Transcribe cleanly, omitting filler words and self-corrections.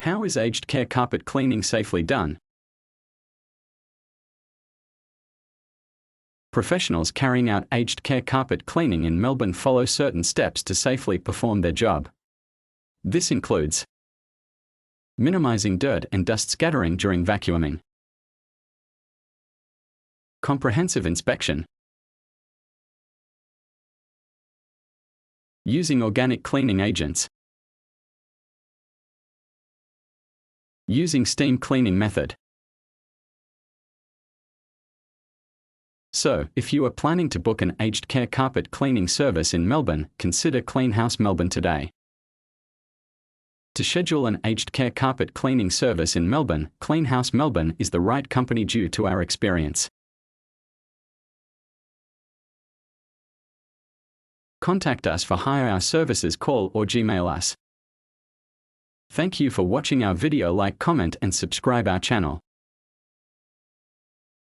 How is aged care carpet cleaning safely done? Professionals carrying out aged care carpet cleaning in Melbourne follow certain steps to safely perform their job. This includes minimizing dirt and dust scattering during vacuuming, comprehensive inspection, using organic cleaning agents, using steam cleaning method. So, if you are planning to book an aged care carpet cleaning service in Melbourne, consider Clean House Melbourne today. To schedule an aged care carpet cleaning service in Melbourne, Clean House Melbourne is the right company due to our experience. Contact us for hire our services, call or Gmail us. Thank you for watching our video. Like, comment and subscribe our channel.